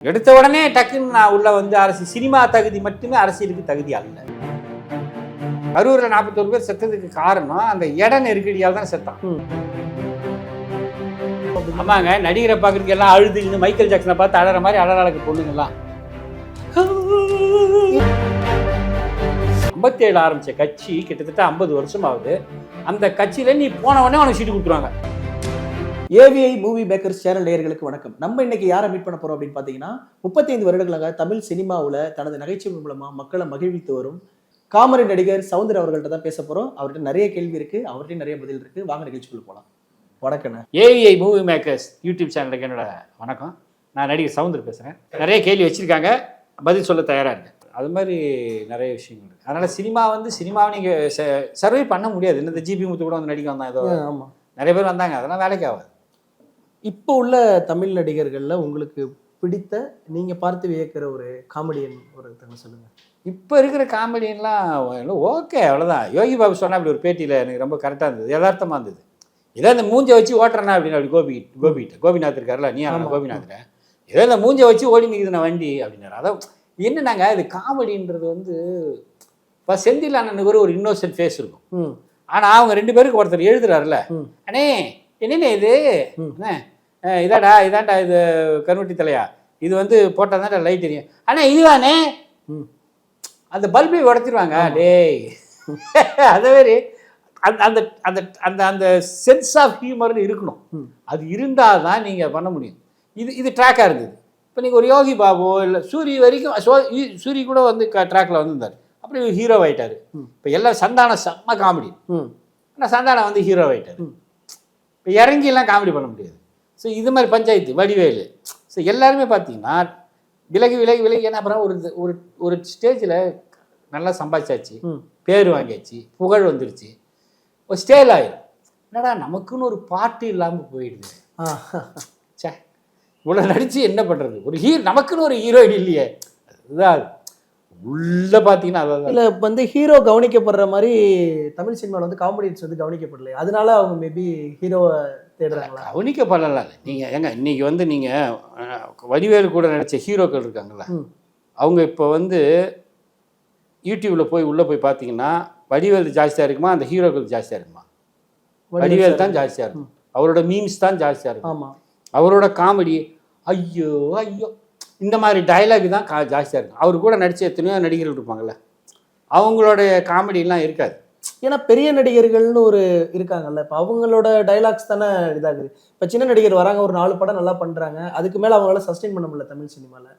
எடுத்த உடனே டக்குன்னு நான் உள்ள வந்து சினிமா தகுதி மட்டுமே அரசியலுக்கு தகுதி அல்ல. கரூர்ல 41 பேர் செத்ததுக்கு காரணம் அந்த இட நெருக்கடியால் தான் செத்தான். ஆமாங்க, நடிகரை பார்க்கறதுக்கு எல்லாம் அழுதுன்னு மைக்கேல் ஜாக்சனை பார்த்து அழற மாதிரி அழகாளுக்கு பொண்ணுங்கெல்லாம் 57 ஆரம்பிச்ச கட்சி கிட்டத்தட்ட 50 வருஷம் ஆகுது. அந்த கட்சியில நீ போன உடனே உனக்கு சீட்டு கொடுத்துருவாங்க. ஏவிஐ மூவி மேக்கர்ஸ் சேனல் நேயர்களுக்கு வணக்கம். நம்ம இன்னைக்கு யாரை மீட் பண்ண போறோம் அப்படின்னு பாத்தீங்கன்னா 35 வருடங்களாக தமிழ் சினிமாவில் தனது நகைச்சுவை மூலமா மக்களை மகிழ்வித்து வரும் காமெடி நடிகர் சவுந்தர் அவர்கள்ட்ட தான் பேச போறோம். அவர்கிட்ட நிறைய கேள்வி இருக்கு, அவர்கிட்ட நிறைய பதில் இருக்கு. வாங்க நிகழ்ச்சிக்குள்ள போலாம். வணக்கம். ஏவிஐ மூவி மேக்கர்ஸ் யூடியூப் சேனலுக்கு என்னோட வணக்கம். நான் நடிகர் சவுந்தர் பேசுறேன். நிறைய கேள்வி வச்சிருக்காங்க, பதில் சொல்ல தயாரா இருக்கேன். அது மாதிரி நிறைய விஷயங்கள் இருக்கு. அதனால சினிமாவை நீங்க சர்வே பண்ண முடியாது. இந்த ஜிபி முத்து கூட வந்து நடிக்க வந்தான், ஏதோ ஆமா நிறைய பேர் வந்தாங்க, அதெல்லாம் வேலைக்கு ஆகாது. இப்போ உள்ள தமிழ் நடிகர்கள்ல உங்களுக்கு பிடித்த, நீங்க பார்த்து வியக்கிற ஒரு காமெடியன் ஒருத்தங்க சொல்லுங்க. இப்போ இருக்கிற காமெடியெல்லாம் ஓகே, அவ்வளோதான். யோகி பாபு சொன்னா அப்படி ஒரு பேட்டியில் எனக்கு ரொம்ப கரெக்டாக இருந்தது, யதார்த்தமாக இருந்தது. ஏதோ இந்த மூஞ்சை வச்சு ஓட்டுறேன்னா அப்படின்னு அப்படி கோபிநாத் இருக்காருல்ல, நீ கோபிநாத்தில் ஏதோ இந்த மூஞ்சை வச்சு ஓடி நிற்குது நான் வண்டி அப்படின்னாரு. அதான் என்னன்னாங்க, இது காமெடின்றது வந்து இப்போ செந்தில் அண்ணனுக்கு ஒரு இன்னோசன்ட் ஃபேஸ் இருக்கும். ஆனால் அவங்க 2 பேருக்கு ஒருத்தர் எழுதுறாருல, அண்ணே என்னண்ணே இது இதாண்டா இது கருவட்டி தலையா, இது வந்து போட்டால் தான் லைட் தெரியும். ஆனால் இதுவானே அந்த பல்பை உடச்சிருவாங்க டேய். அதே மாதிரி அந்த அந்த அந்த அந்த சென்ஸ் ஆஃப் ஹியூமர்னு இருக்கணும். அது இருந்தால் தான் நீங்கள் பண்ண முடியும். இது ட்ராக்காக இருக்குது. இப்போ நீங்கள் ஒரு யோகி பாபு இல்லை சூரி வரைக்கும், சூரி கூட வந்து ட்ராக்கில் வந்திருந்தார், அப்படி ஹீரோ ஆகிட்டார். இப்போ எல்லாம் சந்தானம் செம்ம காமெடி, ஆனால் சந்தானம் வந்து ஹீரோ ஆகிட்டார். இப்போ இறங்கிலாம் காமெடி பண்ண முடியாது. ஸோ இது மாதிரி பஞ்சாயத்து வடிவேலு, ஸோ எல்லாருமே பார்த்தீங்கன்னா விலகி ஏன்னா அப்புறம் ஒரு ஸ்டேஜில் நல்லா சம்பாதிச்சாச்சு, பேர் வாங்கியாச்சு, புகழ் வந்துருச்சு, ஒரு ஸ்டேல் ஆயிடும். என்னடா நமக்குன்னு ஒரு பாட்டு இல்லாமல் போயிடுது, சே இவ்வளோ நடித்து என்ன பண்ணுறது, ஒரு நமக்குன்னு ஒரு ஹீரோயின் இல்லையே. அதுதான் உள்ள பார்த்தீங்கன்னா அதான் இல்லை வந்து ஹீரோ கவனிக்கப்படுற மாதிரி தமிழ் சினிமாவில் வந்து காமெடியன்ஸ் வந்து கவனிக்கப்படலை, அதனால அவங்க மேபி ஹீரோவை தேடுறாங்களா? கவனிக்கப்படல. நீங்கள் ஏங்க இன்னைக்கு வந்து நீங்கள் வடிவேலு கூட நடித்த ஹீரோக்கள் இருக்காங்களா, அவங்க இப்போ வந்து யூடியூப்பில் உள்ளே போய் பார்த்தீங்கன்னா வடிவேலு ஜாஸ்தியாக இருக்குமா, அந்த ஹீரோக்கள் ஜாஸ்தியாக இருக்குமா? வடிவேல் தான் ஜாஸ்தியாக இருக்கும். அவரோட மீம்ஸ் தான் ஜாஸ்தியாக இருக்கும். ஆமாம், அவரோட காமெடி ஐயோ ஐயோ இந்த மாதிரி டைலாக் தான் ஜாஸ்தியாக இருக்கும். அவர் கூட நடித்த எத்தனையோ நடிகர்கள் இருப்பாங்கள்ல, அவங்களுடைய காமெடியெலாம் இருக்காது. ஏன்னா பெரிய நடிகர்கள்னு ஒரு இருக்காங்கல்ல, இப்போ அவங்களோட டைலாக்ஸ் தானே இதாகுது. இப்போ சின்ன நடிகர் வராங்க, ஒரு 4 படம் நல்லா பண்ணுறாங்க, அதுக்கு மேலே அவங்களால சஸ்டெயின் பண்ண முடியல தமிழ் சினிமாவில்.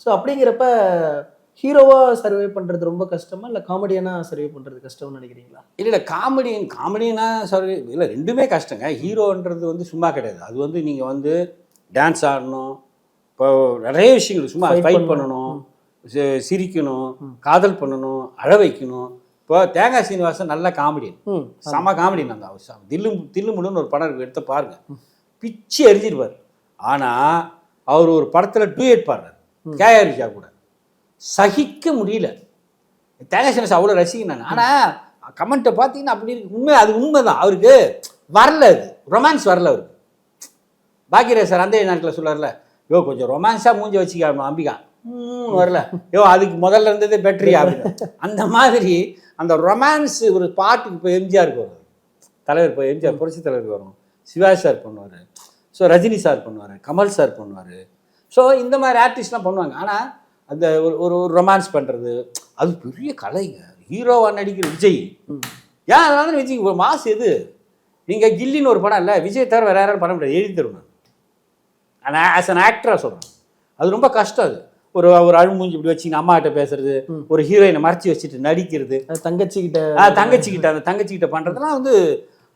ஸோ அப்படிங்கிறப்ப ஹீரோவாக சர்வே பண்ணுறது ரொம்ப கஷ்டமா, இல்லை காமெடியனாக சர்வே பண்ணுறது கஷ்டம்னு நினைக்கிறீங்களா? இல்லை காமெடியனா சர்வே இல்லை, ரெண்டுமே கஷ்டங்க. ஹீரோன்றது வந்து சும்மா கிடையாது. அது வந்து நீங்கள் வந்து டான்ஸ் ஆடணும், இப்போ நிறைய விஷயங்கள், சும்மா ஃபைட் பண்ணணும், சிரிக்கணும், காதல் பண்ணணும், அழ வைக்கணும். இப்போ தேங்காய் சீனிவாசன் நல்ல காமெடியன், செம காமெடியன். அந்த தில்லு முள்ளுன்னு ஒரு படம் எடுத்து பாருங்க, பிச்சு எரிஞ்சிருப்பார். ஆனால் அவர் ஒரு படத்தில் டூயட் பாடுறார் கேஆர் விஜயா கூட, சகிக்க முடியல. தேங்காய் சீனிவாசன் அவ்வளோ ரசிகன். ஆனால் கமெண்ட்டை பார்த்தீங்கன்னா அப்படி இருக்கு. அது உண்மைதான், அவருக்கு வரல, அது ரொமான்ஸ் வரல அவருக்கு. பாக்கியராஜ் சார் அந்த நேரத்தில் சொல்லுவார்ல, யோ கொஞ்சம் ரொமான்ஸாக மூஞ்சி வச்சுக்க அம்பிகா வரல, யோ அதுக்கு முதல்ல இருந்ததே பெட்ரியா அப்படின்னு. அந்த மாதிரி அந்த ரொமான்ஸ் ஒரு பாட்டுக்கு இப்போ எம்ஜிஆருக்கு வரும், தலைவர் இப்போ எம்ஜிஆர் புரட்சி தலைவருக்கு வரும், சிவாஜி சார் பண்ணுவார், ஸோ ரஜினி சார் பண்ணுவார், கமல் சார் பண்ணுவார். ஸோ இந்த மாதிரி ஆர்டிஸ்ட்லாம் பண்ணுவாங்க. ஆனால் அந்த ஒரு ரொமான்ஸ் பண்ணுறது அது பெரிய கலைங்க. ஹீரோவாக நடிக்கிற விஜய், ஏன் அதனால விஜய் ஒரு மாஸ் எது? நீங்கள் கில்லின்னு ஒரு படம் இல்லை, விஜய் தவிர வேறு யாரும் பண்ண முடியாது, எழுதி தருவேன். ஆனால் ஆஸ் அன் ஆக்டராக சொல்கிறேன், அது ரொம்ப கஷ்டம். அது ஒரு அழுமூஞ்சி இப்படி வச்சுக்கிட்டு அம்மா கிட்ட பேசுறது, ஒரு ஹீரோயினை மறைச்சி வச்சுட்டு நடிக்கிறது, தங்கச்சிக்கிட்ட அந்த தங்கச்சிக்கிட்ட பண்ணுறதுலாம் வந்து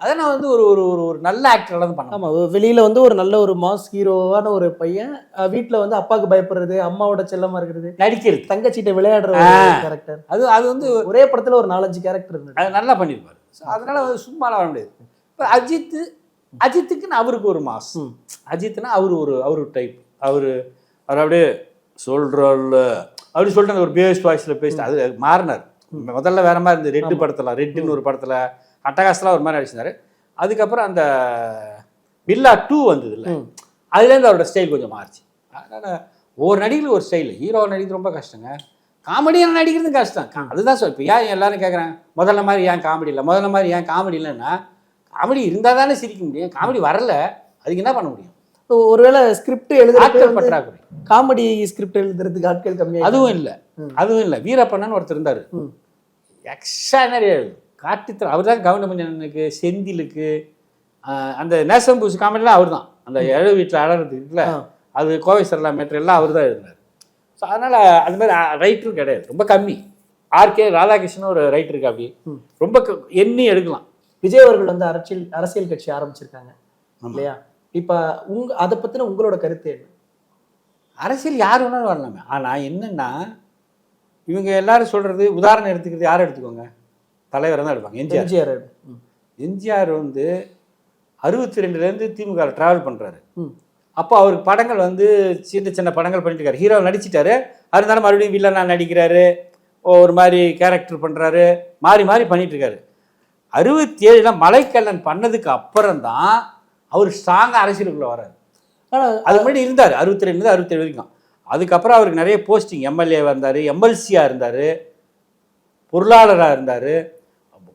அதெல்லாம் வந்து ஒரு ஒரு நல்ல ஆக்டரால் தான் பண்ண. ஆமாம், வெளியில் வந்து ஒரு நல்ல ஒரு மாஸ் ஹீரோவான ஒரு பையன் வீட்டில் வந்து அப்பாவுக்கு பயப்படுறது, அம்மாவோட செல்லமாக இருக்கிறது, நடிக்கிறது, தங்கச்சிட்ட விளையாடுற கேரக்டர், அது வந்து ஒரே படத்தில் ஒரு 4-5 கேரக்டர் இருந்தது, அது நல்லா பண்ணியிருப்பார். ஸோ அதனால் சும்மாலாம் வர முடியாது. இப்போ அஜித்துக்குன்னு அவருக்கு ஒரு மாஸ், அஜித்னா அவரு டைப், அவர் அப்படியே சொல்கிறல்ல அப்படி சொல்லிட்டு அந்த ஒரு பேஸ்ட் வாய்ஸில் பேசிட்டு அது மாறினார். முதல்ல வேற மாதிரி இருந்தது. ரெட்டுன்னு ஒரு படத்தில் அட்டகாசலாம் ஒரு மாதிரி நடிச்சிருந்தார். அதுக்கப்புறம் அந்த பில்லா 2 வந்தது இல்லை, அதுலேருந்து அவரோட ஸ்டைல் கொஞ்சம் மாறிச்சு. அதனால் ஒவ்வொரு நடிகர்களும் ஒரு ஸ்டைல். ஹீரோ நடிக்கிறது ரொம்ப கஷ்டங்க, காமெடியாக நடிக்கிறது கஷ்டம். அதுதான் சொல். இப்போ ஏன் எல்லாரும் கேட்குறாங்க முதல்ல மாதிரி ஏன் காமெடி இல்லை, முதல்ல மாதிரி ஏன் காமெடி இல்லைன்னா, காமெடி இருந்தால் தானே சிரிக்க முடியும். காமெடி வரல, அதுக்கு என்ன பண்ண முடியும்? ஒருவேளை ஸ்கிரிப்ட் எழுதுறது பற்றாக்குறை, காமெடி ஸ்கிரிப்ட் எழுதுறதுக்கு ஆட்கள் கம்மியாக. அதுவும் இல்லை. வீரப்பண்ணன் ஒருத்தர் இருந்தார், எக்ஸ்ட்ரானரி எழுது காட்டுத்தர. அவர் தான் கவுண்டமணியனுக்கு, செந்திலுக்கு, அந்த நேசம் பூசி காமெடிலாம் அவர் தான். அந்த ஏழு வீட்டில் அழகிறது இருக்குல்ல, அது கோவை சரலா மேட்ரு எல்லாம் அவர் தான் எழுதினார். ஸோ அதனால் அது மாதிரி ரைட்டரும் கிடையாது, ரொம்ப கம்மி. ஆர்கே ராதாகிருஷ்ணன் ஒரு ரைட்டர் இருக்கு, அப்படி ரொம்ப எண்ணி எடுக்கலாம். விஜய் அவர்கள் வந்து அரசியல் கட்சி ஆரம்பிச்சிருக்காங்க இல்லையா? இப்போ அதை பற்றின உங்களோட கருத்து என்ன? அரசியல் யார் வேணாலும் வரலாமே. ஆனால் என்னென்னா, இவங்க எல்லாரும் சொல்கிறது, உதாரணம் எடுத்துக்கிறது யாரும் எடுத்துக்கோங்க, தலைவரை தான் எடுப்பாங்க. எம்ஜிஆர் வந்து 62லேருந்து திமுக ட்ராவல் பண்ணுறாரு. அப்போ அவருக்கு படங்கள் வந்து சின்ன சின்ன படங்கள் பண்ணிட்டு இருக்காரு. ஹீரோ நடிச்சிட்டாரு, இருந்தாலும் மறுபடியும் வில்லனாக நடிக்கிறாரு, ஒரு மாதிரி கேரக்டர் பண்ணுறாரு, மாறி மாறி பண்ணிட்டு இருக்காரு. 67ல் மலைக்கல்லன் பண்ணதுக்கு அப்புறம் தான் அவர் ஸ்ட்ராங்காக அரசியலுக்குள்ளே வர்றாரு. அது முன்னாடி இருந்தார் 62லேருந்து 67 வரைக்கும். அதுக்கப்புறம் அவருக்கு நிறைய போஸ்டிங், எம்எல்ஏவாக இருந்தார், எம்எல்சியாக இருந்தார், பொருளாளராக இருந்தார்.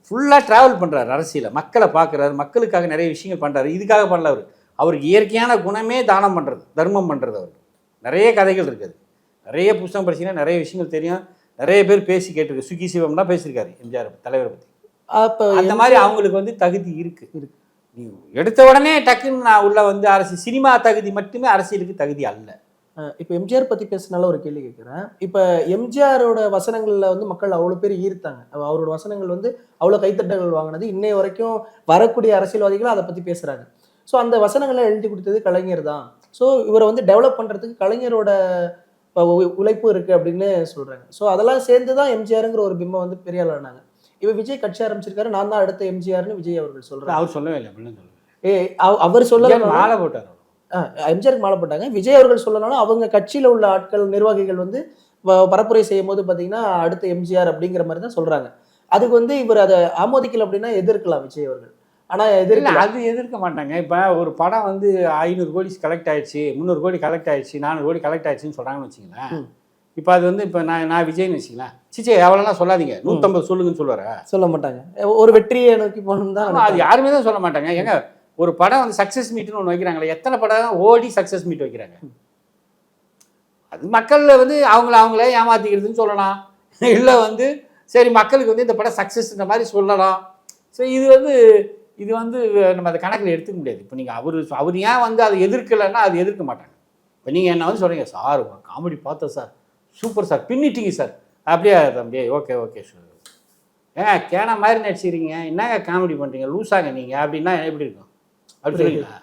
ஃபுல்லாக ட்ராவல் பண்ணுறாரு அரசியலை, மக்களை பார்க்குறாரு, மக்களுக்காக நிறைய விஷயங்கள் பண்ணுறாரு. இதுக்காக பண்ணல அவருக்கு இயற்கையான குணமே தானம் பண்ணுறது, தர்மம் பண்ணுறது. அவருக்கு நிறைய கதைகள் இருக்குது, நிறைய புத்தகம் படிச்சிங்கன்னா நிறைய விஷயங்கள் தெரியும். நிறைய பேர் பேசி கேட்டிருக்கு, சுகி சிவம்லாம் பேசியிருக்காரு எம்ஜிஆர் தலைவரை பற்றி. அப்போ அந்த மாதிரி அவங்களுக்கு வந்து தகுதி இருக்குது. நீ எடுத்த உடனே டக்குன்னு நான் உள்ள வந்து அரசியல் சினிமா தகுதி மட்டுமே அரசியலுக்கு தகுதி அல்ல. இப்போ எம்ஜிஆர் பற்றி பேசினால ஒரு கேள்வி கேட்குறேன். இப்போ எம்ஜிஆரோட வசனங்களில் வந்து மக்கள் அவ்வளோ பேர் ஈர்த்தாங்க, அவரோட வசனங்கள் வந்து அவ்வளோ கைத்தட்டல்கள் வாங்கினது. இன்னைய வரைக்கும் வரக்கூடிய அரசியல்வாதிகளும் அதை பற்றி பேசுகிறாங்க. ஸோ அந்த வசனங்களை எழுதி கொடுத்தது கலைஞர் தான். ஸோ இவரை வந்து டெவலப் பண்ணுறதுக்கு கலைஞரோட உழைப்பு இருக்குது அப்படின்னு சொல்கிறாங்க. ஸோ அதெல்லாம் சேர்ந்து தான் எம்ஜிஆருங்கிற ஒரு பிம்பம் வந்து பெரிய ஆள் ஆனாங்க. இப்போ விஜய் கட்சி ஆரம்பிச்சிருக்காரு, நான் தான் அடுத்த எம்ஜிஆர்னு விஜய் அவர்கள் சொல்கிறார். அவர் சொல்லவே இல்லை அப்படின்னு அவர் சொல்ல மாலை போட்டார், எம்ஜிஆருக்கு மாலை போட்டாங்க. விஜய் அவர்கள் சொல்லனாலும் அவங்க கட்சியில் உள்ள ஆட்கள் நிர்வாகிகள் வந்து பரப்புரை செய்யும் போது பார்த்தீங்கன்னா அடுத்த எம்ஜிஆர் அப்படிங்கிற மாதிரி தான் சொல்கிறாங்க. அதுக்கு வந்து இவர் அதை ஆமோதிக்கல அப்படின்னா எதிர்க்கலாம் விஜய் அவர்கள். ஆனால் அது எதிர்க்க மாட்டாங்க. இப்போ ஒரு படம் வந்து 500 கோடி கலெக்ட் ஆயிடுச்சு, 300 கோடி கலெக்ட் ஆயிடுச்சு, 400 கோடி கலெக்ட் ஆயிடுச்சுன்னு சொல்கிறாங்கன்னு வச்சுங்களேன். இப்போ அது வந்து இப்போ நான் விஜய்னு வச்சுக்கலாம், சிச்சே எவ்வளோலாம் சொல்லாதீங்க, 150 சொல்லுங்கன்னு சொல்லுவாரா? சொல்ல மாட்டாங்க. ஒரு வெற்றியை நோக்கி போகணும் தான் அது யாருமே தான் சொல்ல மாட்டாங்க. ஏங்க ஒரு படம் வந்து சக்ஸஸ் மீட்னு ஒன்று வைக்கிறாங்களே, எத்தனை படம் ஓடி சக்ஸஸ் மீட் வைக்கிறாங்க? அது மக்களில் வந்து அவங்களே ஏமாற்றிக்கிறதுன்னு சொல்லலாம், இல்லை வந்து சரி மக்களுக்கு வந்து இந்த படம் சக்ஸஸ்ன்ற மாதிரி சொல்லலாம். ஸோ இது வந்து நம்ம அதை கணக்கில் எடுத்துக்க முடியாது. இப்போ நீங்கள் அவர் ஏன் வந்து அதை எதிர்க்கலைன்னா அது எதிர்க்க மாட்டாங்க. இப்போ நீங்கள் என்ன வந்து சொல்கிறீங்க, சார் காமெடி பார்த்தோம் சார், சூப்பர் சார், பின்னிட்டீங்க சார், அப்படியே தம்பி ஓகே சார், ஏங்க கேன மாதிரி நடிச்சிருக்கீங்க, என்னங்க காமெடி பண்ணுறீங்க, லூஸாங்க நீங்கள் அப்படின்னா எப்படி இருக்கும்? அப்படி சொல்லுங்களா?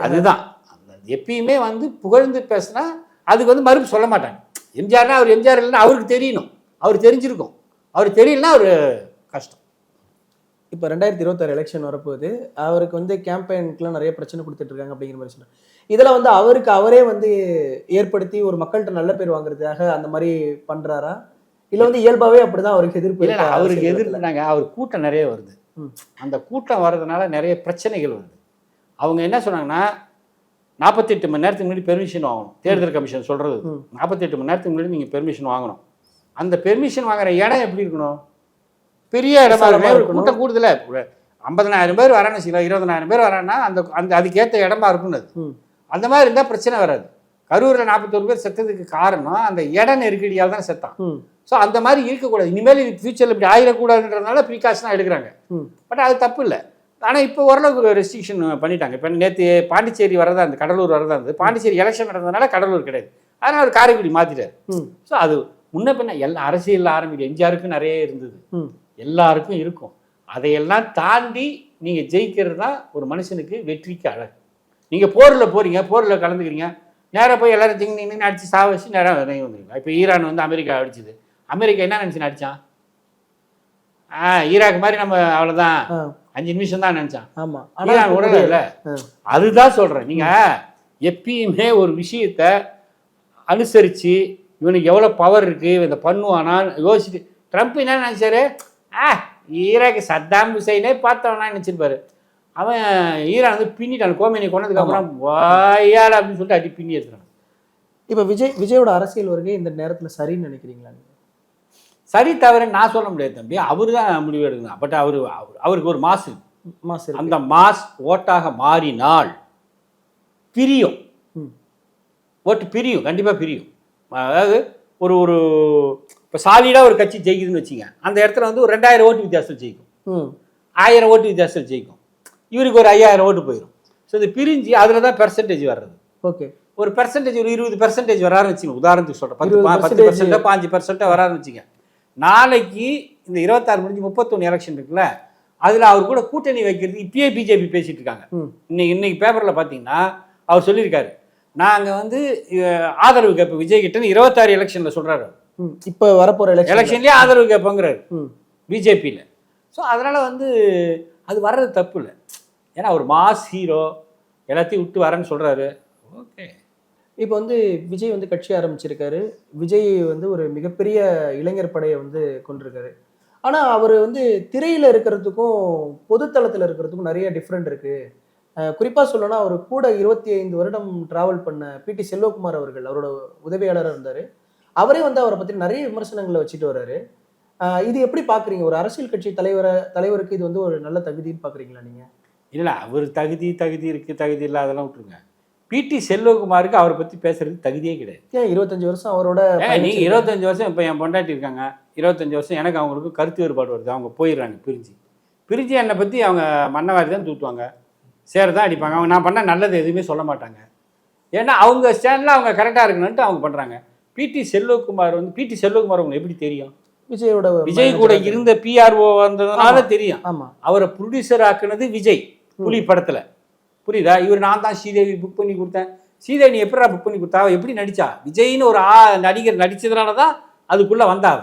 அதுதான் எப்பயுமே வந்து புகழ்ந்து பேசுனா அதுக்கு வந்து மறுப்பு சொல்ல மாட்டாங்க. எம்ஜிஆர்னா அவர் எம்ஜிஆர் இல்லைன்னா அவருக்கு தெரியணும், அவர் தெரிஞ்சிருக்கும், அவர் தெரியலன்னா அவர் கஷ்டம். இப்போ 2026 எலெக்ஷன் வரப்போகுது, அவருக்கு வந்து கேம்பெயினுக்குலாம் நிறைய பிரச்சனை கொடுத்துட்ருக்காங்க அப்படிங்கிற மாதிரி சொன்னார். இதில் வந்து அவரே வந்து ஏற்படுத்தி ஒரு மக்கள்கிட்ட நல்ல பேர் வாங்குறதுக்காக அந்த மாதிரி பண்ணுறாரா, இல்லை வந்து இயல்பாகவே அப்படி தான் அவருக்கு எதிர்ப்பு? இல்லை, அவருக்கு எதிர்ப்புனாங்க, அவர் கூட்டம் நிறைய வருது, அந்த கூட்டம் வர்றதுனால நிறைய பிரச்சனைகள் வருது. அவங்க என்ன சொன்னாங்கன்னா 48 மணி நேரத்துக்கு முன்னாடி பெர்மிஷன் வாங்கணும், தேர்தல் கமிஷன் சொல்கிறது 48 மணி நேரத்துக்கு முன்னாடி நீங்கள் பெர்மிஷன் வாங்கணும். அந்த பெர்மிஷன் வாங்குற இடம் எப்படி இருக்கணும்? பெரிய இடமா இருக்கணும், கூட்டம் கூடுதல 50,000 பேர் வரான்னு வச்சுக்கலாம், 20,000 பேர் வரான்னா அந்த அதுக்கேற்ற இடமா இருக்குன்னு. அந்த மாதிரி இருந்தால் பிரச்சனை வராது. கரூரில் 41 பேர் செத்ததுக்கு காரணம் அந்த இட நெருக்கடியால் தான் செத்தான். ஸோ அந்த மாதிரி இருக்கக்கூடாது, இனிமேல் ஃபியூச்சரில் இப்படி ஆயிடக்கூடாதுன்றதுனால ப்ரீகாஷனாக எடுக்கிறாங்க. பட் அது தப்பு இல்லை. ஆனால் இப்போ ஓரளவுக்கு ரெஸ்ட்ரிக்ஷன் பண்ணிட்டாங்க. இப்போ நேற்று பாண்டிச்சேரி வரதா இருந்தது, கடலூர் வரதா இருந்தது. பாண்டிச்சேரி எலெக்ஷன் நடந்ததுனால கடலூர் கிடையாது, அதனால் அவர் காரைக்குடி மாற்றிட்டார். ஸோ அது முன்ன பின்ன எல்லா அரசியலில் ஆரம்பிக்கும், எம்ஜிஆருக்கும் நிறைய இருந்தது, எல்லாருக்கும் இருக்கும். அதையெல்லாம் தாண்டி நீங்கள் ஜெயிக்கிறது தான் ஒரு மனுஷனுக்கு வெற்றிக்கு அழகு. நீங்கள் போரில் போகிறீங்க, போரில் கலந்துக்கிறீங்க, நேராக போய் எல்லாரும் திங்கின்னு அடித்து சாவ வச்சு நேராக வந்துருக்கீங்க. இப்போ ஈரான் வந்து அமெரிக்கா அடிச்சுது, அமெரிக்கா என்ன நினச்சி அடித்தான்? ஈராக் மாதிரி நம்ம அவ்வளோதான் 5 நிமிஷம் தான் நினச்சான். ஆமாம், ஈரான் உடல இல்லை. அதுதான் சொல்கிறேன், நீங்கள் எப்பயுமே ஒரு விஷயத்தை அனுசரித்து இவனுக்கு எவ்வளோ பவர் இருக்குது இதை பண்ணுவானான்னு யோசிச்சுட்டு. ட்ரம்ப் என்ன நினச்சாரு, ஈராக்கு சத்தாம் ஹுசைனே பார்த்தவனா நினச்சிருப்பாரு. அவன் ஈரான் வந்து பின்னிட்டான், கோமேனி கொண்டதுக்கப்புறம் வாயால் அப்படின்னு சொல்லிட்டு அடி பின்னி எடுத்துறான். இப்போ விஜயோட அரசியல் வருகை இந்த நேரத்துல சரின்னு நினைக்கிறீங்களா நீங்க? சரி தவறுன்னு நான் சொல்ல முடியாது தம்பி, அவரு தான் முடிவு எடுக்கணும். பட் அவருக்கு ஒரு மாசு, இருக்கு. அந்த மாஸ் ஓட்டாக மாறினால் பிரியும், ஓட்டு பிரியும், கண்டிப்பாக பிரியும். அதாவது ஒரு ஒரு இப்போ சாலிடாக ஒரு கட்சி ஜெயிக்குதுன்னு வச்சுங்க, அந்த இடத்துல வந்து ஒரு 2000 ஓட்டு வித்தியாசத்தில் ஜெயிக்கும், 1000 ஓட்டு வித்தியாசத்தில் ஜெயிக்கும், இவருக்கு ஒரு 5000 ஓட்டு போயிடும். ஸோ இது பிரிஞ்சு அதில் தான் பெர்சன்டேஜ் வர்றது. ஓகே, ஒரு பெர்சன்டேஜ் ஒரு 20% வராருன்னு வச்சுங்க, உதாரணத்துக்கு சொல்கிறேன், 10% 5% வராருன்னு வச்சுங்க. நாளைக்கு இந்த 26 முடிஞ்சு 31 எலெக்ஷன் இருக்குல்ல, அதில் அவர் கூட கூட்டணி வைக்கிறது இப்பயே பிஜேபி பேசிட்டு இருக்காங்க. இன்னைக்கு பேப்பரில் பார்த்தீங்கன்னா அவர் சொல்லியிருக்காரு, நாங்கள் வந்து ஆதரவு கேட்போம் விஜய் கிட்டன்னு 26 எலெக்ஷனில் சொல்கிறாரு. இப்போ வரப்போகிற எலெக்ஷன்லேயே ஆதரவு கேட்போங்கிறாரு பிஜேபியில். ஸோ அதனால் வந்து அது வர்றது தப்பு இல்லை, ஏன்னா ஒரு மாஸ் ஹீரோ எல்லாத்தையும் விட்டு வரேன்னு சொல்கிறாரு. ஓகே, இப்போ வந்து விஜய் வந்து கட்சி ஆரம்பிச்சிருக்காரு. விஜய் வந்து ஒரு மிகப்பெரிய இளைஞர் படையை வந்து கொண்டிருக்காரு. ஆனால் அவர் வந்து திரையில் இருக்கிறதுக்கும் பொதுத்தளத்தில் இருக்கிறதுக்கும் நிறைய டிஃப்ரெண்ட் இருக்குது. குறிப்பாக சொல்லணும்னா அவர் கூட 25 வருடம் ட்ராவல் பண்ண பிடி செல்வகுமார் அவர்கள் அவரோட உதவியாளராக இருந்தார். அவரே வந்து அவரை பற்றி நிறைய விமர்சனங்களை வச்சுட்டு வர்றாரு. இது எப்படி பார்க்குறீங்க? ஒரு அரசியல் கட்சி தலைவருக்கு இது வந்து ஒரு நல்ல தகுதின்னு பார்க்குறீங்களா நீங்கள்? இல்லை, அவர் தகுதி இருக்குது தகுதி இல்லை அதெல்லாம் விட்டுருங்க. பிடி செல்வகுமாருக்கு அவரை பற்றி பேசுறதுக்கு தகுதியே கிடையாது. ஏன் 25 வருஷம் அவரோட? நீங்கள் 25 வருஷம், இப்போ என் பொண்டாட்டி இருக்காங்க 25 வருஷம், எனக்கு அவங்களுக்கு கருத்து வேறுபாடு வருது, அவங்க போயிடுறாங்க பிரிஞ்சு என்னை பற்றி அவங்க மன்னவாரி தான் தூத்துவாங்க, சேர தான் அடிப்பாங்க. அவங்க நான் பண்ண நல்லது எதுவுமே சொல்ல மாட்டாங்க, ஏன்னா அவங்க ஸ்டாண்டில் அவங்க கரெக்டாக இருக்கணும்ட்டு அவங்க பண்ணுறாங்க. பிடி செல்வகுமார் உங்களுக்கு எப்படி தெரியும்? விஜய் கூட இருந்த பிஆர்ஓ வந்ததுனால தெரியும். அவரை ப்ரொடியூசர் ஆக்குனது விஜய் புலி படத்தில், புரியுதா? இவர் நான் தான் ஸ்ரீதேவி புக் பண்ணி கொடுத்தேன். ஸ்ரீதேவி எப்படா புக் பண்ணி கொடுத்தா? எப்படி நடிச்சா? விஜய்னு ஒரு நடிகர் நடிச்சதுனால தான் அதுக்குள்ளே வந்தாவ,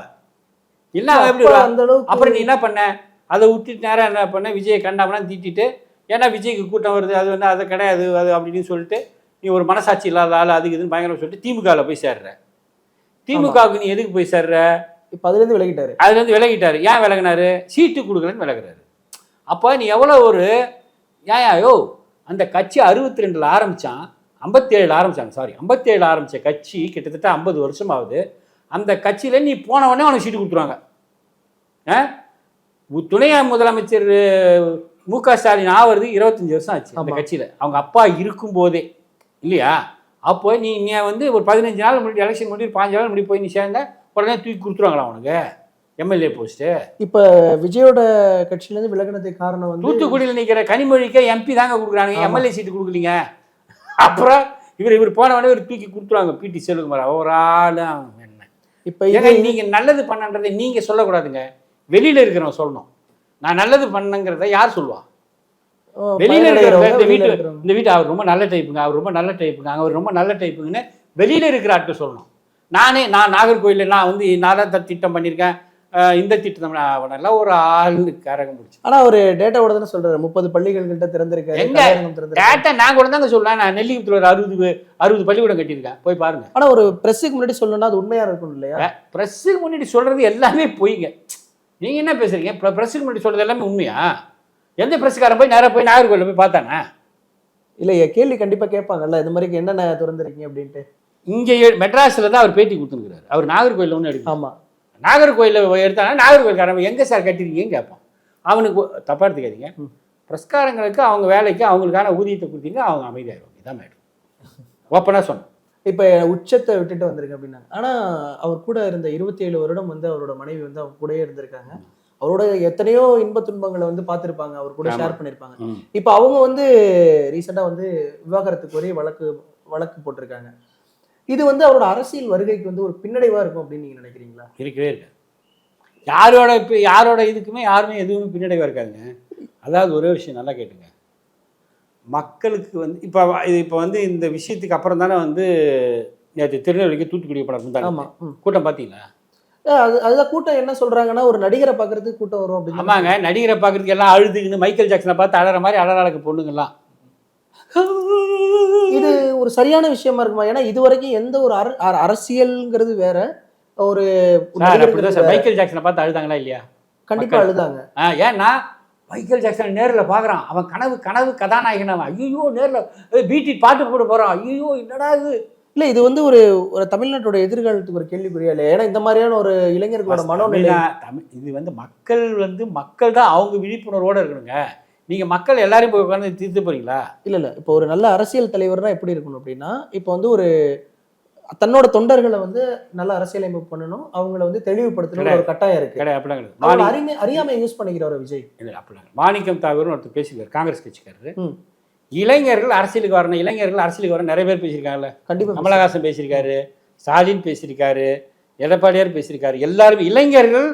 இல்லை எப்படி? அப்புறம் நீ என்ன பண்ண? அதை விட்டுட்டு நேரம் என்ன பண்ண? விஜயை கண்டாமனா தீட்டிட்டு, ஏன்னா விஜய்க்கு கூட்டம் வருது, அது வந்து அதை கிடையாது அது அப்படின்னு சொல்லிட்டு நீ ஒரு மனசாட்சி இல்லாத ஆள் அதுக்கு இதுன்னு பயங்கரம் சொல்லிட்டு திமுகவில் போய் சேர்ற. திமுகவுக்கு நீ எதுக்கு போய் சேர்ற? இப்போ அதுலேருந்து விலகிட்டாரு. ஏன் விலகினாரு? சீட்டு கொடுக்கலன்னு விலகிறாரு. அப்போ நீ எவ்வளோ ஒரு ஏன் அந்த கட்சி 62 ஆரம்பித்தான், 57 ஆரம்பித்தாங்க, 57 ஆரம்பித்த கட்சி கிட்டத்தட்ட 50 வருஷம் ஆகுது. அந்த கட்சியில் நீ போனவொடனே அவனுக்கு சீட்டு கொடுத்துருவாங்க. துணை முதலமைச்சர் மு.க. ஸ்டாலின் ஆகிறது 25 வருஷம் ஆச்சு அந்த கட்சியில், அவங்க அப்பா இருக்கும்போதே, இல்லையா? அப்போ நீ வந்து ஒரு 15 நாள் முன்னாடி எலெக்ஷன் முன்னாடி 15 நாள் முன்னாடி போய் நீ சேர்ந்த உடனே தூக்கி கொடுத்துருவாங்களா அவனுக்கு எம்எல்ஏ போஸ்ட்டு? இப்போ விஜயோட கட்சியிலேருந்து விலகினதுக்கு காரணம் வந்து தூத்துக்குடியில் நிற்கிற கனிமொழிக்கு எம்பி தாங்க கொடுக்குறாங்க, எம்எல்ஏ சீட்டு கொடுக்கலீங்க. அப்புறம் இவர் போனவொடனே ஒரு தூக்கி கொடுத்துருவாங்க பிடி செல்வகுமார். ஒரு ஆள் என்ன? இப்போ நீங்கள் நல்லது பண்ணன்றதை நீங்கள் சொல்லக்கூடாதுங்க, வெளியில் இருக்கிறவங்க சொல்லணும். நான் நல்லது பண்ணங்கிறத யார் சொல்லுவா? வெளியில் இருக்கிறவங்க இந்த வீட்டு அவர் ரொம்ப நல்ல டைப்புங்க, அவர் ரொம்ப நல்ல டைப்புங்க, அவர் ரொம்ப நல்ல டைப்புங்கன்னு வெளியில் இருக்கிற ஆட்கள் சொல்லணும். நான் நாகர்கோயிலில் நான் வந்து நான் தான் திட்டம் பண்ணியிருக்கேன், இந்த திட்டம் அவனெல்லாம் ஒரு ஆளு கரகம் முடிச்சு. ஆனால் ஒரு டேட்டாவோட தானே சொல்கிறாரு, 30 பள்ளிகள்கிட்ட திறந்திருக்காரு. எங்க டேட்டா நான் கூட தாங்க சொல்லுவேன். நான் நெல்லிக்குளத்தில் ஒரு 60 பள்ளிக்கூடம் கட்டியிருக்கேன், போய் பாருங்க. ஆனால் ஒரு ப்ரெஸ்ஸுக்கு முன்னாடி சொல்லணும்னா அது உண்மையாக இருக்கும் இல்லையா? ப்ரெஸ்ஸுக்கு முன்னாடி சொல்கிறது எல்லாமே பொய்ங்க. நீங்கள் என்ன பேசுகிறீங்க? ப்ரெஸ்ஸுக்கு முன்னாடி சொல்கிறது எல்லாமே உண்மையா? எந்த ப்ரெஸ்ஸுக்காரன் போய் நேராக போய் நாகர்கோயிலில் போய் பார்த்தானே? இல்லையா, கேள்வி கண்டிப்பாக கேட்பாங்கல்ல, இந்த மாதிரி என்னென்ன திறந்துருக்கீங்க அப்படின்ட்டு. இங்கே மெட்ராஸில் தான் அவர் பேட்டி கொடுத்துருக்கிறார். அவர் நாகர்கோயிலில் ஒன்று எடுக்கும். ஆமாம், நாகர்கோயிலில் எடுத்தாங்கன்னா நாகர்கோயில்காரன் எங்கே சார் கட்டிருக்கீங்கன்னு கேட்பான். அவனுக்கு தப்பாக எடுத்துக்காதீங்க, ப்ரெஸ்காரங்களுக்கு அவங்க வேலைக்கு அவங்களுக்கான ஊதியத்தை கொடுத்தீங்க, அவங்க அமைதியாகிடும். இதான் மேடம், ஓப்பனாக சொன்னேன். இப்போ உச்சத்தை விட்டுட்டு வந்திருக்கு அப்படின்னாங்க. ஆனால் அவர் கூட இருந்த 27 வருடம் வந்து அவரோட மனைவி வந்து அவங்க கூடயே இருந்திருக்காங்க. அவரோட எத்தனையோ இன்ப துன்பங்களை வந்து பார்த்துருப்பாங்க, அவர் கூட ஷேர் பண்ணியிருப்பாங்க. இப்போ அவங்க வந்து ரீசெண்டாக வந்து விவாகரத்துக்கு ஒரே வழக்கு போட்டிருக்காங்க. இது வந்து அவரோட அரசியல் வருகைக்கு வந்து ஒரு பின்னடைவாக இருக்கும் அப்படின்னு நீங்கள் நினைக்கிறீங்களா? இருக்கவே இருக்கு. யாரோட இதுக்குமே யாருமே எதுவுமே பின்னடைவாக இருக்காதுங்க. அதாவது ஒரே விஷயம் நல்லா கேட்டுங்க, மக்களுக்கு வந்து இப்போ வந்து இந்த விஷயத்துக்கு அப்புறம் தானே வந்து நேற்று திருநெல்வேலிக்கு தூத்துக்குடி படம் கூட்டம் பார்த்தீங்களா? அதுதான் கூட்டம் என்ன சொல்றாங்கன்னா, ஒரு நடிகரை பார்க்கறதுக்கு கூட்டம் வரும் அப்படின்னு. ஆமாங்க, நடிகரை பார்க்கறதுக்கு எல்லாம் அழுதுக்குன்னு மைக்கேல் ஜாக்சனை பார்த்து அழற மாதிரி அழகாக பொண்ணுங்கெல்லாம். இது ஒரு சரியான விஷயமா இருக்குமா? ஏன்னா இது வரைக்கும் எந்த ஒரு அரசியல்ங்கிறது வேற, ஒரு மைக்கேல் ஜாக்சனை பார்த்து அழுதாங்களா இல்லையா? கண்டிப்பா அழுதாங்க. ஏன்னா மைக்கேல் ஜாக்சன் நேரில் பார்க்குறான், அவன் கனவு கதாநாயகன். அவன் ஐயோ நேரில் பீட்டி பாட்டு போட போகிறான், ஐயோ என்னடா இது இல்ல இது வந்து ஒரு ஒரு தமிழ்நாட்டோட எதிர்காலத்துக்கு ஒரு கேள்விக்குறியா இல்லையா? ஏன்னா இந்த மாதிரியான ஒரு இளைஞர்களோட மனோநிலை இது வந்து மக்கள் தான் அவங்க விழிப்புணர்வோட இருக்கணுங்க. நீங்க மக்கள் எல்லாரையும் போய் உட்கார்ந்து தீர்த்து போறீங்களா? இல்ல இப்போ ஒரு நல்ல அரசியல் தலைவர்னா எப்படி இருக்கணும் அப்படின்னா, இப்போ வந்து ஒரு தன்னோட தொண்டர்களை வந்து நல்ல அரசியலமைப்பு பண்ணணும், அவங்கள வந்து தெளிவுபடுத்தணும் ஒரு கட்டாயம் இருக்கு. கிடையாது, அப்படிலாம் கிடையாது. அறியாமை யூஸ் பண்ணிக்கிறவர் விஜய். இல்லை அப்படிலாம் மாணிக்கம் தாகூர்னு ஒருத்தர் பேசியிருக்காரு, காங்கிரஸ் கட்சிக்காரரு. இளைஞர்கள் அரசியலுக்கு வரணும், இளைஞர்கள் அரசியலுக்கு வரணும் நிறைய பேர் பேசியிருக்காங்கல்ல. கண்டிப்பா கமலஹாசன் பேசியிருக்காரு, ஸ்டாலின் பேசியிருக்காரு, எடப்பாடியார் பேசியிருக்காரு. எல்லாருமே இளைஞர்கள்.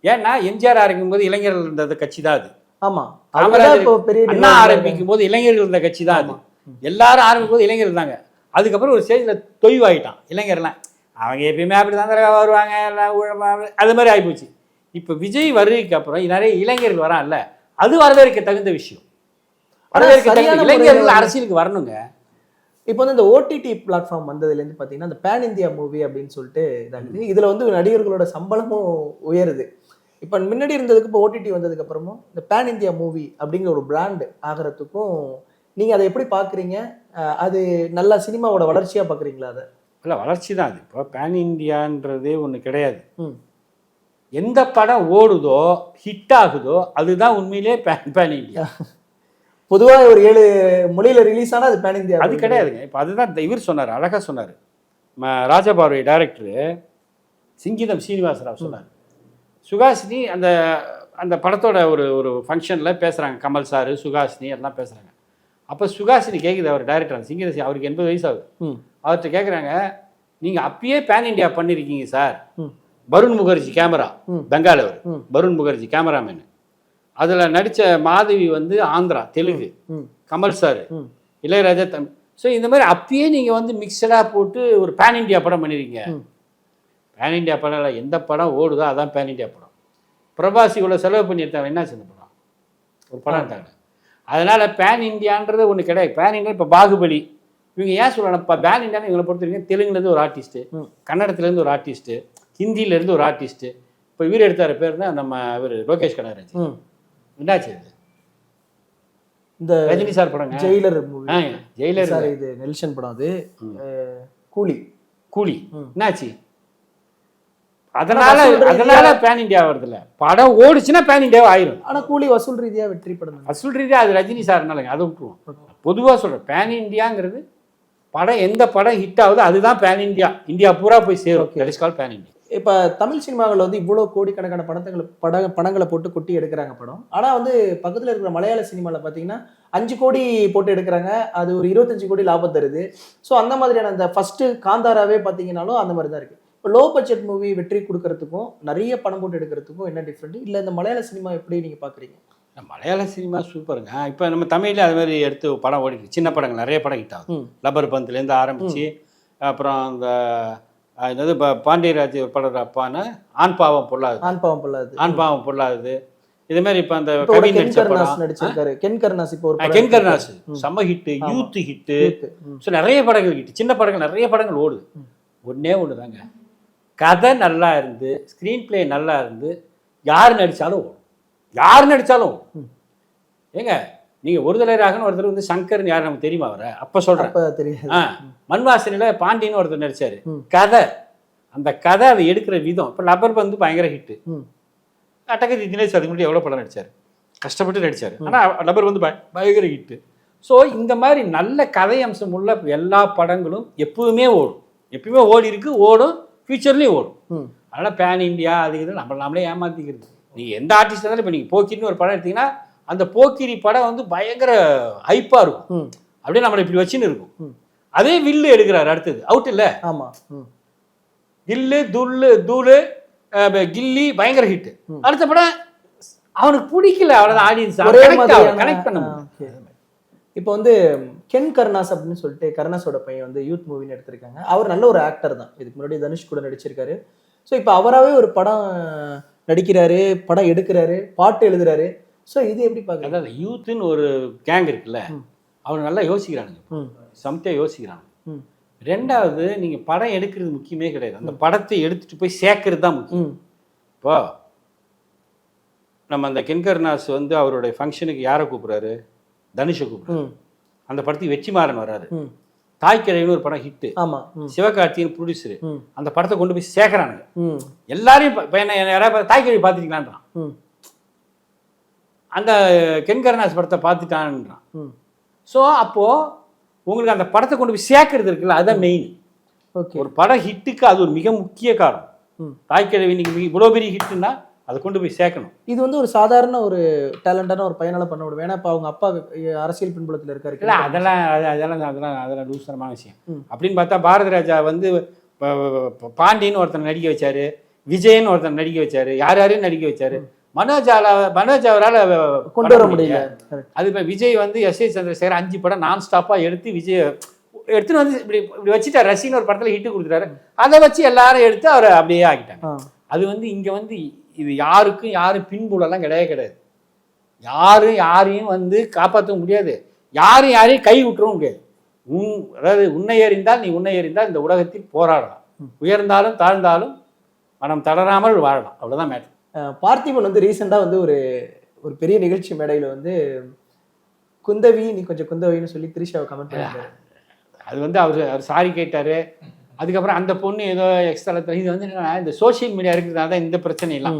ஏன்னா எம்ஜிஆர் ஆரம்பிக்கும் போது இளைஞர்கள் இருந்த கட்சி தான் அது. ஆமா, அண்ணா ஆரம்பிக்கும் போது இளைஞர்கள் இருந்த கட்சி தான் அது. எல்லாரும் ஆரம்பிக்கும் போது இளைஞர்கள் தாங்க. அதுக்கப்புறம் ஒரு ஸ்டேஜில் தொய்வாயிட்டான் இளைஞர்லாம். அவங்க எப்பயுமே அப்படி தான் வருவாங்க, எல்லாம் அது மாதிரி ஆகிப்போச்சு. இப்போ விஜய் வருகைக்கு அப்புறம் நிறைய இளைஞர்கள் வரான்ல, அது வரவேற்க தகுந்த விஷயம். இளைஞர்கள் அரசியலுக்கு வரணுங்க. இப்போ வந்து இந்த ஓடிடி பிளாட்ஃபார்ம் வந்ததுலேருந்து பார்த்தீங்கன்னா இந்த பேன் இந்தியா மூவி அப்படின்னு சொல்லிட்டு இதாகுது. இதில் வந்து நடிகர்களோட சம்பளமும் உயருது. இப்போ முன்னாடி இருந்ததுக்கு இப்போ ஓடிடி வந்ததுக்கு அப்புறமும் இந்த பேன் இந்தியா மூவி அப்படிங்கிற ஒரு பிராண்ட் ஆகிறதுக்கும் நீங்கள் அதை எப்படி பார்க்குறீங்க? அது நல்ல சினிமாவோட வளர்ச்சியாக பார்க்குறீங்களா? அதை இல்லை, வளர்ச்சி தான் அது. இப்போ பேன் இந்தியான்றதே ஒன்று கிடையாது. எந்த படம் ஓடுதோ ஹிட் ஆகுதோ அதுதான் உண்மையிலே பேன் இந்தியா. பொதுவாக ஒரு 7 மொழியில ரிலீஸ் ஆனால் அது பேன் இந்தியா. அது கிடையாதுங்க. இப்போ அதுதான் இவர் சொன்னார், அழகாக சொன்னார். ராஜபார்வை டைரக்டரு சிங்கிதம் சீனிவாசராவ் சொன்னார். சுகாசினி அந்த அந்த படத்தோட ஒரு ஃபங்க்ஷனில் பேசுகிறாங்க, கமல் சார் சுகாசினி எல்லாம் பேசுகிறாங்க. அப்போ சுகாசினி கேட்குது, அவர் டைரக்டர் சிங்கிதம், அவருக்கு 80 வயசு ஆகுது. அவர்கிட்ட கேட்குறாங்க, நீங்கள் அப்பயே பேன் இண்டியா பண்ணியிருக்கீங்க சார். வருண் முகர்ஜி கேமரா, பெங்காலவர் வருண் முகர்ஜி கேமராமேனு. அதில் நடித்த மாதவி வந்து ஆந்திரா தெலுங்கு, கமல் சார் இளையராஜா தமிழ். ஸோ இந்த மாதிரி அப்பயே நீங்கள் வந்து மிக்சடாக போட்டு ஒரு பேன் இண்டியா படம் பண்ணியிருக்கீங்க. பேன் இண்டியா படம் இல்லை, எந்த படம் ஓடுதோ அதான் பேன் இண்டியா படம். பிரபாஸ் இவ்வளோ செலவு பண்ணியிருந்தாங்க, என்ன சின்ன படம் ஒரு படம் எடுத்தாங்க. அதனால் பேன் இண்டியான்றது ஒன்று கிடையாது. பேன் இண்டியா இப்போ பாகுபலி இவங்க ஏன் சொல்லணும், இப்போ பேன் இண்டியான்னு இவங்களை பொறுத்த வரைக்கும் தெலுங்குலேருந்து ஒரு ஆர்டிஸ்ட்டு, கன்னடத்துலேருந்து ஒரு ஆர்டிஸ்ட்டு, ஹிந்தியிலேருந்து ஒரு ஆர்டிஸ்ட்டு. இப்போ இவர் எடுத்தார் பேர் தான் நம்ம இவர் லோகேஷ் கனகராஜ். என்னாச்சு இது? இந்த ரஜினி சார் படங்க, ஜெயிலர் மூவி. ஜெயிலர் சார், இது நெல்சன் படம். அது கூலி என்னாச்சு? அதனால பேன் இண்டியா வருதுல்ல. படம் ஓடிச்சுன்னா பேன் இண்டியாவும் ஆயிரும். ஆனா கூலி வசூல் ரீதியா வெற்றி படம், வசூல் ரீதியா அது ரஜினி சார்னாலங்க, அதை விட்டுருவோம். பொதுவாக சொல்றேன், பேன் இண்டியாங்கிறது படம் எந்த படம் ஹிட் ஆகுதோ அதுதான் பேன் இண்டியா. இந்தியா பூரா போய் சேரும். That is called pan India. இப்போ தமிழ் சினிமாவில் வந்து இவ்வளோ கோடிக்கணக்கான படங்களை போட்டு கொட்டி எடுக்கிறாங்க படம். ஆனால் வந்து பக்கத்தில் இருக்கிற மலையாள சினிமாவில் பார்த்தீங்கன்னா 5 கோடி போட்டு எடுக்கிறாங்க, அது ஒரு 25 கோடி லாபம் தருது. ஸோ அந்த மாதிரியான அந்த ஃபஸ்ட்டு காந்தாராவே பார்த்தீங்கன்னாலும் அந்த மாதிரி தான் இருக்குது. இப்போ லோ பட்ஜெட் மூவி வெற்றி கொடுக்கறதுக்கும் நிறைய பணம் போட்டு எடுக்கிறதுக்கும் என்ன டிஃப்ரெண்ட்? இல்லை இந்த மலையாள சினிமா எப்படி நீங்கள் பார்க்குறீங்க? மலையாள சினிமா சூப்பருங்க. இப்போ நம்ம தமிழில் அது மாதிரி எடுத்து படம் ஓடிட்டு சின்ன படங்கள் நிறைய படம் ஹிட் ஆகும். லப்பர் பந்துலேருந்து ஆரம்பித்து அப்புறம் அந்த என்னது பாண்டியராஜ் படம் அப்பான ஆண் பாவம் பொல்லாது இதே மாதிரி இப்போ அந்த கவின் நடிச்சிருக்காரு கென் கருணாஸ் செம்ம ஹிட்டு, யூத் ஹிட்டு. ஸோ நிறைய படங்கள் ஹிட்டு, சின்ன படங்கள் நிறைய படங்கள் ஓடுது. ஒன்று தாங்க, கதை நல்லா இருந்து ஸ்க்ரீன் பிளே நல்லா இருந்து யார் நடித்தாலும் ஓடும். ஏங்க நீங்கள் ஒரு தலைவராகனு ஒருத்தர் வந்து சங்கர்னு யார் நமக்கு தெரியுமா? அவரை அப்போ சொல்கிறேன். மண்வாசனையில் பாண்டியன்னு ஒருத்தர் நடித்தார். கதை, அந்த கதை அதை எடுக்கிற விதம். இப்போ லப்பர் பந்து பயங்கர ஹிட்டு. அட்டகத்தி தினேஷ் அதுக்கு முன்னாடி எவ்வளோ படம் நடித்தார், கஷ்டப்பட்டு நடித்தார். ஆனால் லப்பர் வந்து பயங்கர ஹிட்டு. ஸோ இந்த மாதிரி நல்ல கதை அம்சம் உள்ள எல்லா படங்களும் எப்பவுமே ஓடி இருக்கு, ஓடும், ஃபியூச்சர்லேயும் ஓடும். அதனால் பேன் இண்டியா அதுக்கு நம்மளே ஏமாற்றிக்கிறது. நீங்கள் எந்த ஆர்டிஸ்ட் இருந்தாலும் இப்போ நீங்கள் போக்கிரின்னு ஒரு படம் எடுத்தீங்கன்னா அந்த போக்கிரி படம் வந்து பயங்கர ஹைப்பாக இருக்கும், அப்படியே நம்மளை இப்படி வச்சுன்னு இருக்கும். அதே வில்லு எடுக்கிறாரு அடுத்தது, அவுட் இல்லை. ஆமாம், கில்லு தூளு கில்லி பயங்கர ஹிட்டு. அடுத்த படம் அவனுக்கு பிடிக்கல, அவ்வளோதான். ஆடியன்ஸ் கனெக்ட் பண்ண முடியும். இப்போ வந்து கென் கருணாஸ் அப்படின்னு சொல்லிட்டு கருணாஸோட பையன் வந்து யூத் மூவின்னு எடுத்திருக்காங்க. அவர் நல்ல ஒரு ஆக்டர் தான், இதுக்கு முன்னாடி தனுஷ் கூட நடிச்சிருக்காரு. ஸோ இப்போ அவராகவே ஒரு படம் நடிக்கிறாரு, படம் எடுக்கிறாரு, பாட்டு எழுதுறாரு. ஸோ இது எப்படி பார்க்குறது? அதாவது யூத்துன்னு ஒரு கேங் இருக்குல்ல, அவங்க நல்லா யோசிக்கிறானுங்க, சம்தியாக யோசிக்கிறாங்க. ரெண்டாவது, நீங்கள் படம் எடுக்கிறது முக்கியமே கிடையாது, அந்த படத்தை எடுத்துகிட்டு போய் சேர்க்கறது தான் முக்கியம். இப்போ நம்ம அந்த கென் கருணாஸ் வந்து அவருடைய ஃபங்க்ஷனுக்கு யாரை கூப்பிட்றாரு? தனுஷை கூப்பிட்றாரு. அந்த படத்துக்கு வெற்றிமாறன் வர்றாரு. தாய்க்கிழவின்னு ஒரு படம் ஹிட்டு. ஆமா. சிவகார்த்திகேயன் ப்ரொடியூசரு. அந்த படத்தை கொண்டு போய் சேர்க்கறானுங்க. எல்லாரையும் இப்போ என்ன யாராவது தாய்க்கிழவி பார்த்துருக்கலான்றான். அந்த கென்கருணாஸ் படத்தை பார்த்துட்டான்றான். ஸோ அப்போ உங்களுக்கு அந்த படத்தை கொண்டு போய் சேர்க்கறது இருக்குல்ல, அதுதான் மெயின். ஒரு படம் ஹிட்டுக்கு அது ஒரு மிக முக்கிய காரணம். தாய்க்கிழவி இன்னைக்கு இவ்வளோ பெரிய ஹிட்டுன்னா அதை கொண்டு போய் சேர்க்கணும். இது வந்து ஒரு சாதாரண ஒரு டேலண்டான ஒரு பையனால பண்ண முடியும். ஏன்னா இப்போ அவங்க அப்பா அரசியல் பின்புலத்தில் இருக்காரு. இல்லை அதெல்லாம் லூசரமான விஷயம். அப்படின்னு பார்த்தா பாரதி ராஜா வந்து பாண்டியன்னு ஒருத்தர் நடிக்க வச்சாரு, விஜயன்னு ஒருத்தர் நடிக்க வச்சாரு, யாரையும் நடிக்க வச்சாரு. மனோஜ் அவரால் கொண்டு வர முடியல. அது இப்போ விஜய் வந்து எஸ்.ஏ. சந்திரசேகர் 5 படம் நான் ஸ்டாப்பாக எடுத்து விஜய் எடுத்துன்னு வந்து இப்படி வச்சுட்டார். ரசின்னு ஒரு படத்தில் ஹிட்டு கொடுத்துட்டாரு. அதை வச்சு எல்லாரும் எடுத்து அவரை அப்படியே ஆக்கிட்டாங்க. அது வந்து இங்கே வந்து இது யாரும் பின்புலெல்லாம் கிடையாது. யாரையும் வந்து காப்பாற்ற முடியாது. யாரையும் கை விட்டுறவும் முடியாது. அதாவது உன்னை எறிந்தால் நீ உன்னை எறிந்தால் இந்த உலகத்தில் போராடலாம். உயர்ந்தாலும் தாழ்ந்தாலும் மனம் தளராமல் வாழலாம். அவ்வளோதான் மேட்டர். பார்த்திபன் வந்து ரீசெண்டாக வந்து ஒரு பெரிய நிகழ்ச்சி மேடையில் வந்து குந்தவி நீ கொஞ்சம் குந்தவின்னு சொல்லி திரிஷாவை கமெண்ட் பண்ணிட்டாரு. அது வந்து அவர் சாரி கேட்டார். அதுக்கப்புறம் அந்த பொண்ணு ஏதோ எக்ஸ்ட்ரா இது வந்து இந்த சோஷியல் மீடியா இருக்கிறதுனால தான் இந்த பிரச்சனைலாம்.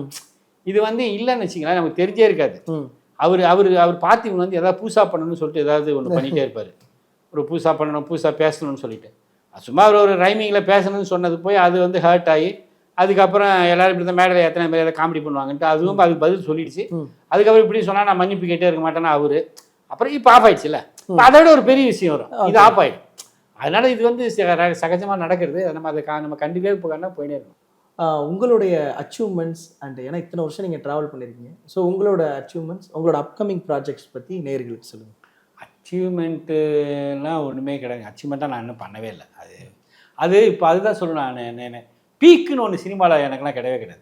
இது வந்து இல்லைன்னு வச்சுக்கலாம், நமக்கு தெரிஞ்சே இருக்காது. அவர் பார்த்திபன் வந்து எதாவது பூசா பண்ணணும்னு சொல்லிட்டு ஏதாவது ஒன்று பண்ணிகிட்டே இருப்பார். ஒரு பூசா பண்ணணும், பூசா பேசணும்னு சொல்லிட்டு சும்மா ஒரு ரைமிங்கில் பேசணும்னு சொன்னது போய் அது வந்து ஹர்ட் ஆகி அதுக்கப்புறம் எல்லாரும் இப்படி தான் மேடையில் எத்தனை பேர் எதாவது காமெடி பண்ணுவாங்கன்ட்டு அதுவும் அதுக்கு பதில் சொல்லிடுச்சு. அதுக்கப்புறம் இப்படி சொன்னால் நான் மன்னிப்பு கேட்டே இருக்க மாட்டேன்னா அவரு அப்புறம் இப்போ ஆஃப் ஆயிடுச்சுல்ல. அதை விட ஒரு பெரிய விஷயம் வரும், இது ஆஃப் ஆகிடும். அதனால இது வந்து சகஜமாக நடக்கிறது. நம்ம கண்டிப்பாக இப்போ போயினே இருக்கணும். உங்களுடைய அச்சீவ்மெண்ட்ஸ் அண்ட் ஏன்னா இத்தனை வருஷம் நீங்கள் ட்ராவல் பண்ணியிருக்கீங்க. ஸோ உங்களோட அச்சீவ்மெண்ட்ஸ், உங்களோட அப்கமிங் ப்ராஜெக்ட்ஸ் பற்றி நேயர்களுக்கு சொல்லுங்கள். அச்சீவ்மெண்ட்டுலாம் ஒன்றுமே கிடையாது. அச்சீவ்மெண்ட்டாக நான் இன்னும் பண்ணவே இல்லை. அது இப்போ அதுதான் சொல்லணும். நான் பீக்குன்னு ஒன்று சினிமாவில் எனக்குலாம் கிடையாது.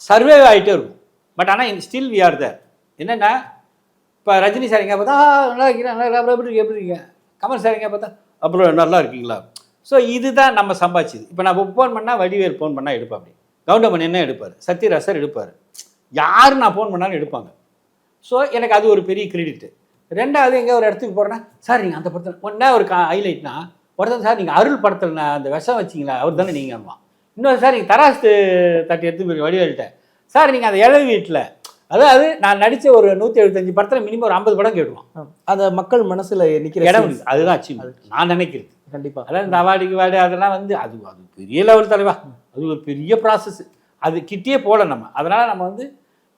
சர்வே ஆகிட்டே இருக்கும். பட் ஆனால் ஸ்டில் வி ஆர் தேர். என்னென்னா இப்போ ரஜினி சார் எங்கே பார்த்தா நல்லா இருக்கீங்க, நல்லா எப்படி இருக்கீங்க. கமல் சார் எங்கே பார்த்தா அப்புறம் நல்லா இருக்கீங்களா. ஸோ இதுதான் நம்ம சம்பாதிச்சது. இப்போ நான் ஃபோன் பண்ணால் வடிவேல் ஃபோன் பண்ணால் எடுப்பேன். அப்படி கவுண்டமணி என்ன எடுப்பார், சத்யராஜ் சார் எடுப்பார். யார் நான் ஃபோன் பண்ணாலும் எடுப்பாங்க. ஸோ எனக்கு அது ஒரு பெரிய கிரெடிட்டு. ரெண்டாவது எங்கே ஒரு இடத்துக்கு போகிறேன்னா சார் நீங்கள் அந்த படத்தில் ஒன்றா ஒரு ஹைலைட்னா ஒருத்தர் சார் நீங்கள் அருள் படத்தில் நான் அந்த விஷம் வச்சிங்களா அவர் தானே நீங்கள் அம்மா. இன்னொரு சார் நீங்கள் தராசு தட்டி எடுத்து போய் வடிவேல்கிட்ட சார் நீங்கள் அந்த இழவு வீட்டில் அதாவது நான் நடித்த ஒரு 175 படத்தில் மினிமம் ஒரு 50 படம் கேட்டுருவோம். அந்த மக்கள் மனசில் நிற்கிற இடம் அதுதான் அச்சீவ்மெண்ட் நான் நினைக்கிறது. கண்டிப்பாக அதாவது இந்த அவார்டுக்கு வார்டு அதெல்லாம் வந்து அது பெரிய லெவல் தலைவா. அது ஒரு பெரிய ப்ராசஸ். அது கிட்டே போகல நம்ம. அதனால் நம்ம வந்து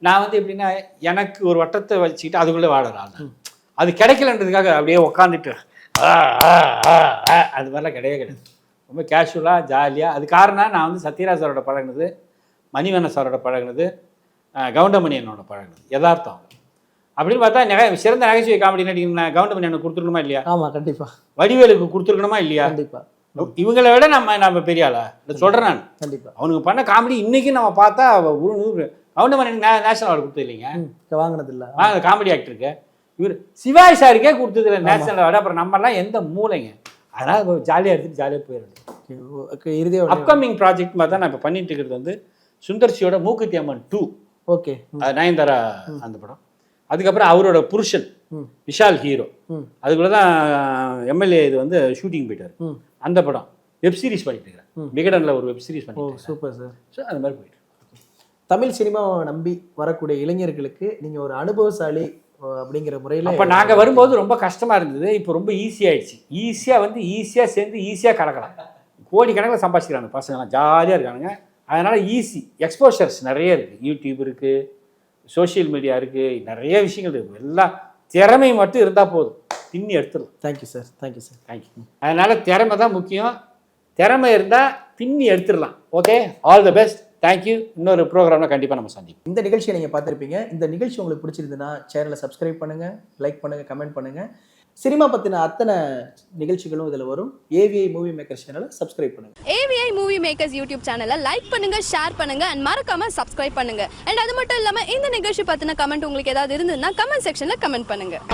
நான் வந்து எப்படின்னா எனக்கு ஒரு வட்டத்தை வச்சுக்கிட்டு அதுக்குள்ளே வாழலாம். அது கிடைக்கலன்றதுக்காக அப்படியே உக்காந்துட்டு அது மாதிரிலாம் கிடையாது. ரொம்ப கேஷுவலாக ஜாலியாக. அது காரணம் நான் வந்து சத்யராஜ் சாரோட பழகினது, மணிவண்ணன் சாரோட பழகினது, கவுண்டமணி என்னோட பழகினது யதார்த்தம். அப்படின்னு பார்த்தா சிறந்த நகைச்சுவை காமெடி நடிகர் கவுண்டமணி எனக்கு கொடுத்துருக்கணுமா இல்லையா? ஆமாம் கண்டிப்பாக. வடிவேலுக்கு கொடுத்துருக்கணுமா இல்லையா? கண்டிப்பாக. இவங்களை விட நம்ம பெரிய ஆளா சொல்கிறேன் நான். கண்டிப்பாக. அவனுக்கு பண்ண காமெடி இன்றைக்கி நம்ம பார்த்தா கவுண்டமணி நேஷனல் அவார்டு கொடுத்தது இல்லைங்க, வாங்கினது இல்லை. காமெடி ஆக்டருக்கு. இவர் சிவாஜி சாருக்கே கொடுத்தது இல்லை நேஷனல் அவார்டு. அப்புறம் நம்மலாம் எந்த மூளைங்க. அதனால் ஜாலியாக எடுத்துகிட்டு ஜாலியாக போயிடுது. இறுதியாக அப்கமிங் ப்ராஜெக்ட் மாதிரி தான் நான் இப்போ பண்ணிட்டு இருக்கிறது வந்து சுந்தர்சியோட மூக்குத்தி அம்மன் 2. ஓகே. நயன்தாரா அந்த படம். அதுக்கப்புறம் அவரோட புருஷன் விஷால் ஹீரோ. அதுக்குள்ள தான் எம்எல்ஏ இது வந்து ஷூட்டிங் போயிட்டார். அந்த படம் வெப் சீரிஸ் பண்ணிட்டு இருக்கிறேன். விகடனில் ஒரு வெப் சீரிஸ் பண்ணிட்டு. Super sir. ஸோ அது மாதிரி போயிட்டு தமிழ் சினிமாவை நம்பி வரக்கூடிய இளைஞர்களுக்கு நீங்கள் ஒரு அனுபவசாலி அப்படிங்கிற முறையில். அப்போ நாங்கள் வரும்போது ரொம்ப கஷ்டமாக இருந்தது. இப்போ ரொம்ப ஈஸியாகிடுச்சு. ஈஸியாக சேர்ந்து ஈஸியாக கிடக்கலாம். கோடி கணக்கில் சம்பாதிக்கிறாங்க பசங்களாம், ஜாலியாக இருக்கானுங்க. அதனால் ஈஸி எக்ஸ்போஷர்ஸ் நிறைய இருக்குது. யூடியூப் இருக்குது, சோஷியல் மீடியா இருக்குது, நிறைய விஷயங்கள் இருக்குது. எல்லாம் திறமை மட்டும் இருந்தால் போதும், பின்னி எடுத்துடலாம். Thank you sir. Thank you sir. Thank you. அதனால் திறமை தான் முக்கியம். திறமை இருந்தால் பின்னி எடுத்துடலாம். Okay, all the best. Thank you. இன்னொரு ப்ரோக்ராமில் கண்டிப்பாக நம்ம சந்திப்போம். இந்த நிகழ்ச்சியை நீங்கள் பார்த்துருப்பீங்க. இந்த நிகழ்ச்சி உங்களுக்கு பிடிச்சிருந்துன்னா சேனலை சப்ஸ்கிரைப் பண்ணுங்கள், லைக் பண்ணுங்கள், கமெண்ட் பண்ணுங்கள். சினிமா பற்றின அத்தனை நிகழ்ச்சிகளும் இதில் வரும். ஏவிஐ மூவி மேக்கர்ஸ் சேனலை சப்ஸ்கிரைப் பண்ணுங்கள். ஏவிஐ மூவி மேக்கர்ஸ் யூடியூப் சேனலை லைக் பண்ணுங்கள், ஷேர் பண்ணுங்கள் அண்ட் மறக்காமல் சப்ஸ்கிரைப் பண்ணுங்கள். அண்ட் அது மட்டும் இல்லாமல் இந்த நிகழ்ச்சி பற்றின கமெண்ட் உங்களுக்கு ஏதாவது இருந்ததுன்னா கமெண்ட் செக்ஷனில் கமெண்ட் பண்ணுங்கள்.